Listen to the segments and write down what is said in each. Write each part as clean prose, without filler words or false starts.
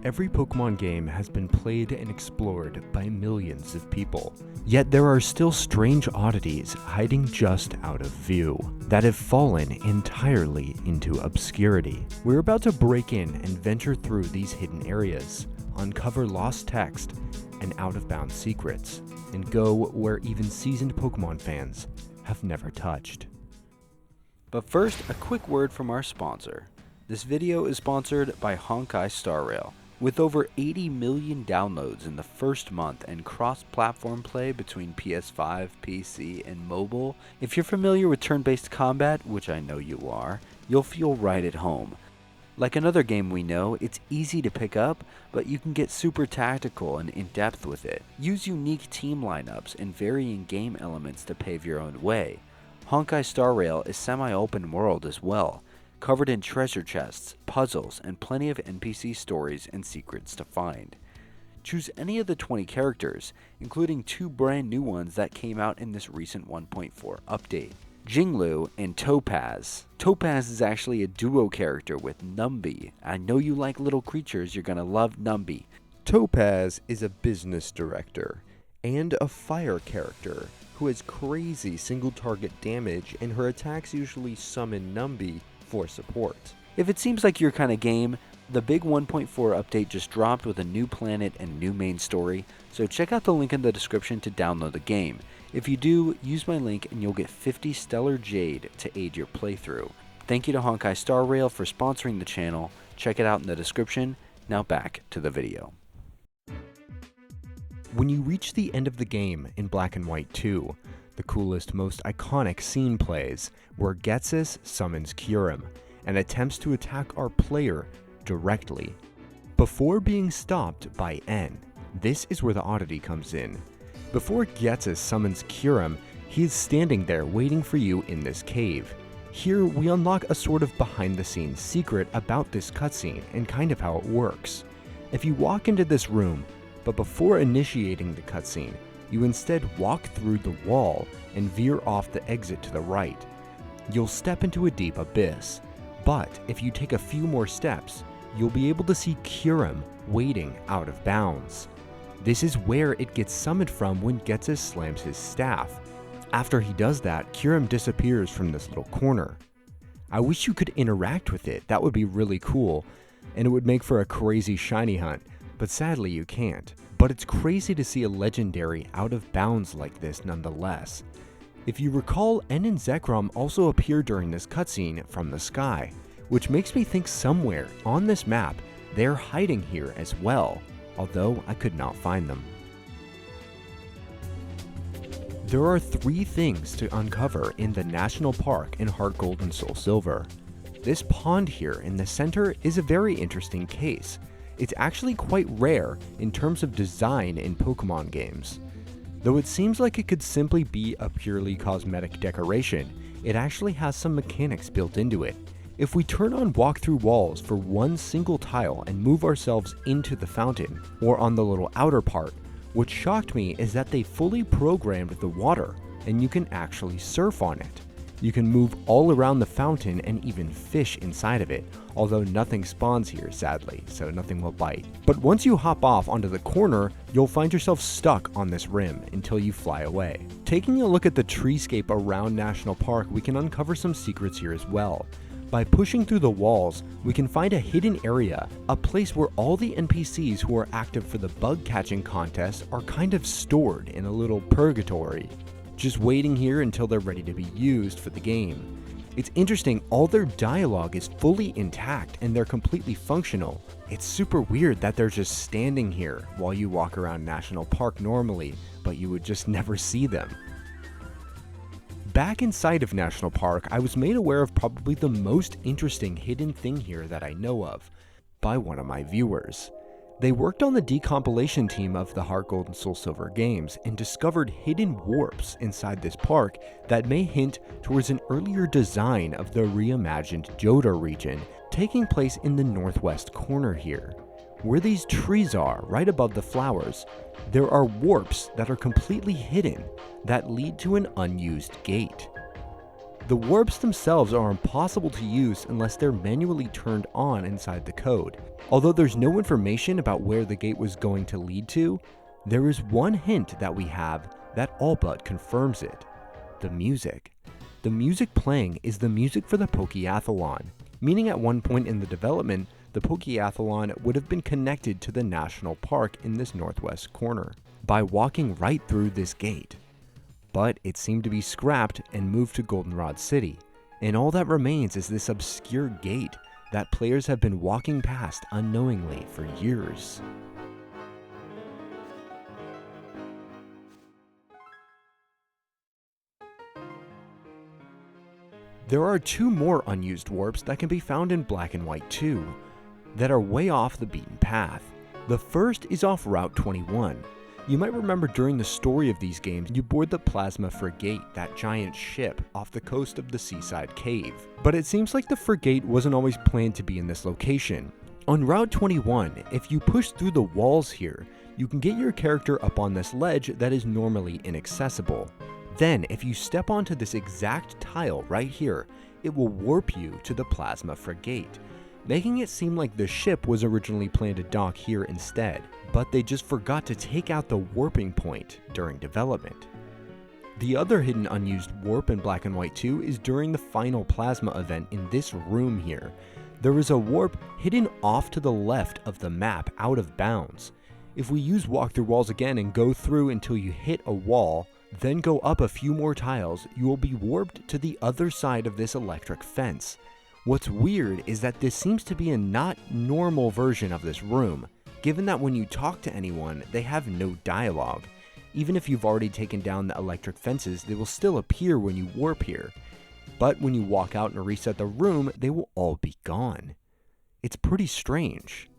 every Pokemon game has been played and explored by millions of people. Yet there are still strange oddities hiding just out of view that have fallen entirely into obscurity. We're about to break in and venture through these hidden areas, uncover lost text and out-of-bounds secrets, and go where even seasoned Pokemon fans have never touched. But first, a quick word from our sponsor. This video is sponsored by Honkai Star Rail. With over 80 million downloads in the first month and cross-platform play between PS5, PC, and mobile, if you're familiar with turn-based combat, which I know you are, you'll feel right at home. Like another game we know, it's easy to pick up, but you can get super tactical and in-depth with it. Use unique team lineups and varying game elements to pave your own way. Honkai Star Rail is semi-open world as well, covered in treasure chests, puzzles, and plenty of NPC stories and secrets to find. Choose any of the 20 characters, including 2 brand new ones that came out in this recent 1.4 update, Jinglu and Topaz. Topaz is actually a duo character with Numby. I know you like little creatures, you're gonna love Numby. Topaz is a business director and a fire character who has crazy single target damage, and her attacks usually summon Numby for support. If it seems like your kind of game, the big 1.4 update just dropped with a new planet and new main story, so check out the link in the description to download the game. If you do, use my link and you'll get 50 Stellar Jade to aid your playthrough. Thank you to Honkai Star Rail for sponsoring the channel. Check it out in the description. Now back to the video. When you reach the end of the game in Black and White 2, the coolest, most iconic scene plays, where Ghetsis summons Kyurem and attempts to attack our player directly. Before being stopped by N, this is where the oddity comes in. Before Ghetsis summons Kyurem, he is standing there waiting for you in this cave. Here we unlock a sort of behind-the-scenes secret about this cutscene and kind of how it works. If you walk into this room, but before initiating the cutscene, you instead walk through the wall and veer off the exit to the right. You'll step into a deep abyss, but if you take a few more steps, you'll be able to see Kyurem waiting out of bounds. This is where it gets summoned from when Ghetsis slams his staff. After he does that, Kyurem disappears from this little corner. I wish you could interact with it, that would be really cool, and it would make for a crazy shiny hunt, but sadly you can't. But it's crazy to see a legendary out of bounds like this nonetheless. If you recall, N and Zekrom also appear during this cutscene from the sky, which makes me think somewhere on this map they're hiding here as well, although I could not find them. There are 3 things to uncover in the National Park in HeartGold and SoulSilver. This pond here in the center is a very interesting case. It's actually quite rare in terms of design in Pokemon games. Though it seems like it could simply be a purely cosmetic decoration, it actually has some mechanics built into it. If we turn on walk-through walls for one single tile and move ourselves into the fountain, or on the little outer part, what shocked me is that they fully programmed the water, and you can actually surf on it. You can move all around the fountain and even fish inside of it, although nothing spawns here sadly, so nothing will bite. But once you hop off onto the corner, you'll find yourself stuck on this rim until you fly away. Taking a look at the treescape around National Park, we can uncover some secrets here as well. By pushing through the walls, we can find a hidden area, a place where all the NPCs who are active for the bug catching contest are kind of stored in a little purgatory, just waiting here until they're ready to be used for the game. It's interesting, all their dialogue is fully intact and they're completely functional. It's super weird that they're just standing here while you walk around National Park normally, but you would just never see them. Back inside of National Park, I was made aware of probably the most interesting hidden thing here that I know of, by one of my viewers. They worked on the decompilation team of the HeartGold and SoulSilver games and discovered hidden warps inside this park that may hint towards an earlier design of the reimagined Johto region taking place in the northwest corner here. Where these trees are, right above the flowers, there are warps that are completely hidden that lead to an unused gate. The warps themselves are impossible to use unless they're manually turned on inside the code. Although there's no information about where the gate was going to lead to, there is one hint that we have that all but confirms it: the music. The music playing is the music for the Pokéathlon, meaning at one point in the development, the Pokéathlon would have been connected to the national park in this northwest corner by walking right through this gate. But it seemed to be scrapped and moved to Goldenrod City, and all that remains is this obscure gate that players have been walking past unknowingly for years. There are two more unused warps that can be found in Black and White 2 that are way off the beaten path. The first is off Route 21. You might remember during the story of these games, you board the Plasma Frigate, that giant ship, off the coast of the seaside cave. But it seems like the Frigate wasn't always planned to be in this location. On Route 21, if you push through the walls here, you can get your character up on this ledge that is normally inaccessible. Then, if you step onto this exact tile right here, it will warp you to the Plasma Frigate, making it seem like the ship was originally planned to dock here instead, but they just forgot to take out the warping point during development. The other hidden unused warp in Black and White 2 is during the final Plasma event in this room here. There is a warp hidden off to the left of the map out of bounds. If we use walkthrough walls again and go through until you hit a wall, then go up a few more tiles, you will be warped to the other side of this electric fence. What's weird is that this seems to be a not normal version of this room, given that when you talk to anyone, they have no dialogue. Even if you've already taken down the electric fences, they will still appear when you warp here. But when you walk out and reset the room, they will all be gone. It's pretty strange.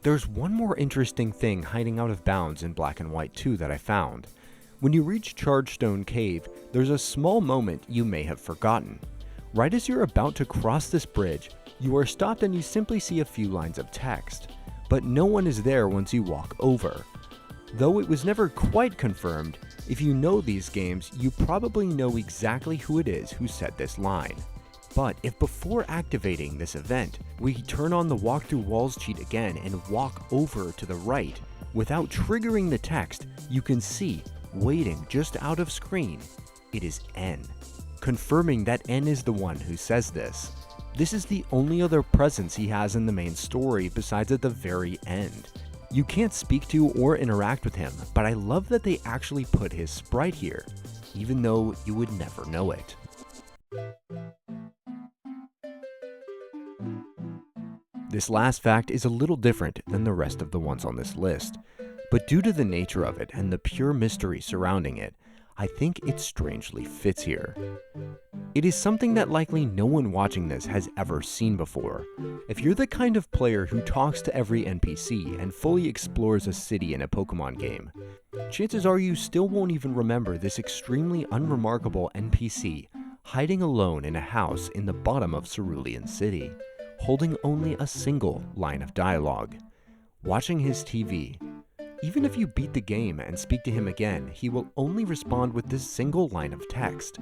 There's one more interesting thing hiding out of bounds in Black and White 2 that I found. When you reach Chargestone Cave, there's a small moment you may have forgotten. Right as you're about to cross this bridge, you are stopped and you simply see a few lines of text, but no one is there once you walk over. Though it was never quite confirmed, if you know these games, you probably know exactly who it is who said this line. But if before activating this event, we turn on the walkthrough walls cheat again and walk over to the right, without triggering the text, you can see, waiting just out of screen, it is N, confirming that N is the one who says this. This is the only other presence he has in the main story besides at the very end. You can't speak to or interact with him, but I love that they actually put his sprite here, even though you would never know it. This last fact is a little different than the rest of the ones on this list, but due to the nature of it and the pure mystery surrounding it, I think it strangely fits here. It is something that likely no one watching this has ever seen before. If you're the kind of player who talks to every NPC and fully explores a city in a Pokémon game, chances are you still won't even remember this extremely unremarkable NPC hiding alone in a house in the bottom of Cerulean City, holding only a single line of dialogue, watching his TV. Even if you beat the game and speak to him again, he will only respond with this single line of text.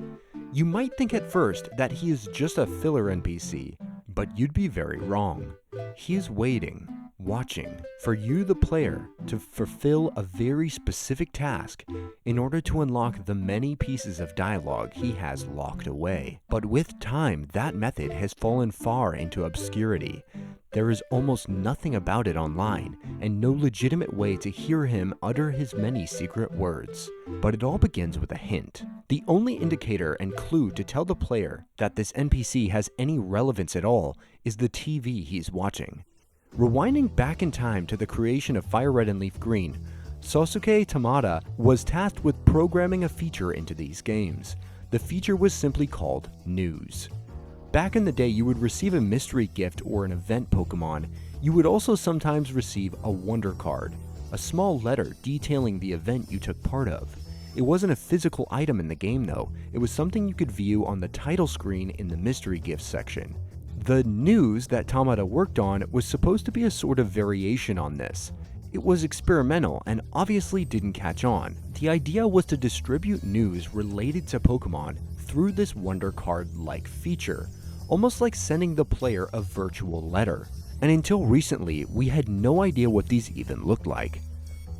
You might think at first that he is just a filler NPC, but you'd be very wrong. He is waiting, watching, for you the player to fulfill a very specific task in order to unlock the many pieces of dialogue he has locked away. But with time, that method has fallen far into obscurity. There is almost nothing about it online, and no legitimate way to hear him utter his many secret words. But it all begins with a hint. The only indicator and clue to tell the player that this NPC has any relevance at all is the TV he's watching. Rewinding back in time to the creation of Fire Red and Leaf Green, Sosuke Tamada was tasked with programming a feature into these games. The feature was simply called News. Back in the day, you would receive a mystery gift or an event Pokemon. You would also sometimes receive a Wonder Card, a small letter detailing the event you took part of. It wasn't a physical item in the game though, it was something you could view on the title screen in the mystery gifts section. The news that Tamada worked on was supposed to be a sort of variation on this. It was experimental and obviously didn't catch on. The idea was to distribute news related to Pokemon through this Wonder Card-like feature, almost like sending the player a virtual letter. And until recently, we had no idea what these even looked like.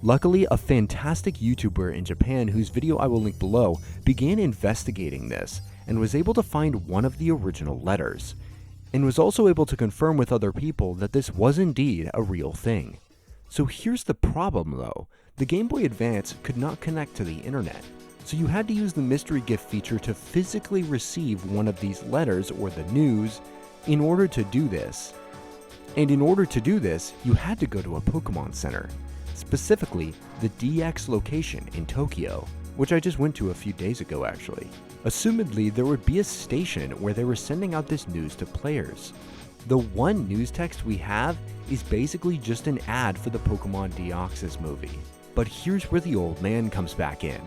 Luckily, a fantastic YouTuber in Japan whose video I will link below began investigating this and was able to find one of the original letters, and was also able to confirm with other people that this was indeed a real thing. So here's the problem though, the Game Boy Advance could not connect to the internet, so you had to use the mystery gift feature to physically receive one of these letters or the news in order to do this. And in order to do this, you had to go to a Pokémon Center, specifically the DX location in Tokyo, which I just went to a few days ago actually. Assumedly, there would be a station where they were sending out this news to players. The one news text we have is basically just an ad for the Pokémon Deoxys movie. But here's where the old man comes back in.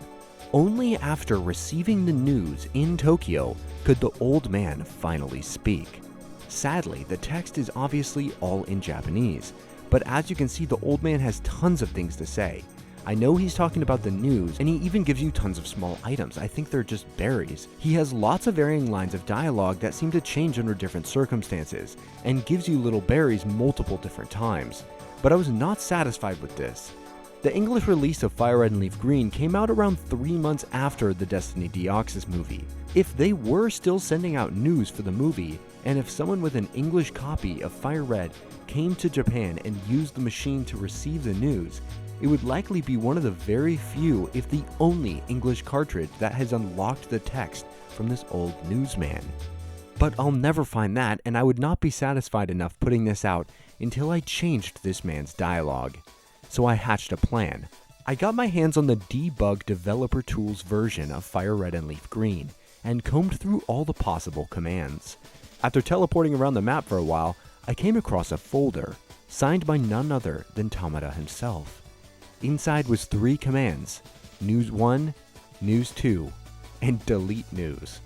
Only after receiving the news in Tokyo could the old man finally speak. Sadly, the text is obviously all in Japanese, but as you can see, the old man has tons of things to say. I know he's talking about the news, and he even gives you tons of small items. I think they're just berries. He has lots of varying lines of dialogue that seem to change under different circumstances, and gives you little berries multiple different times. But I was not satisfied with this. The English release of Fire Red and Leaf Green came out around 3 months after the Destiny Deoxys movie. If they were still sending out news for the movie, and if someone with an English copy of Fire Red came to Japan and used the machine to receive the news, it would likely be one of the very few, if the only, English cartridge that has unlocked the text from this old newsman. But I'll never find that, and I would not be satisfied enough putting this out until I changed this man's dialogue. So I hatched a plan. I got my hands on the Debug Developer Tools version of Fire Red and Leaf Green, and combed through all the possible commands. After teleporting around the map for a while, I came across a folder, signed by none other than Tamada himself. Inside was 3 commands, News 1, News 2, and Delete News.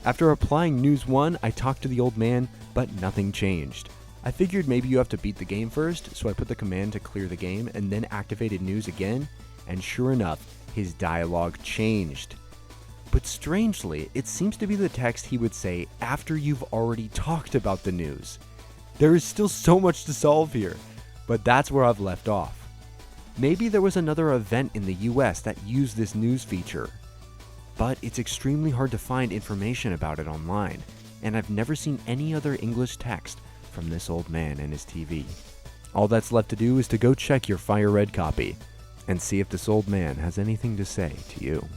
After applying News 1, I talked to the old man, but nothing changed. I figured maybe you have to beat the game first, so I put the command to clear the game and then activated News again, and sure enough, his dialogue changed. But strangely, it seems to be the text he would say after you've already talked about the news. There is still so much to solve here, but that's where I've left off. Maybe there was another event in the US that used this news feature, but it's extremely hard to find information about it online, and I've never seen any other English text from this old man and his TV. All that's left to do is to go check your Fire Red copy and see if this old man has anything to say to you.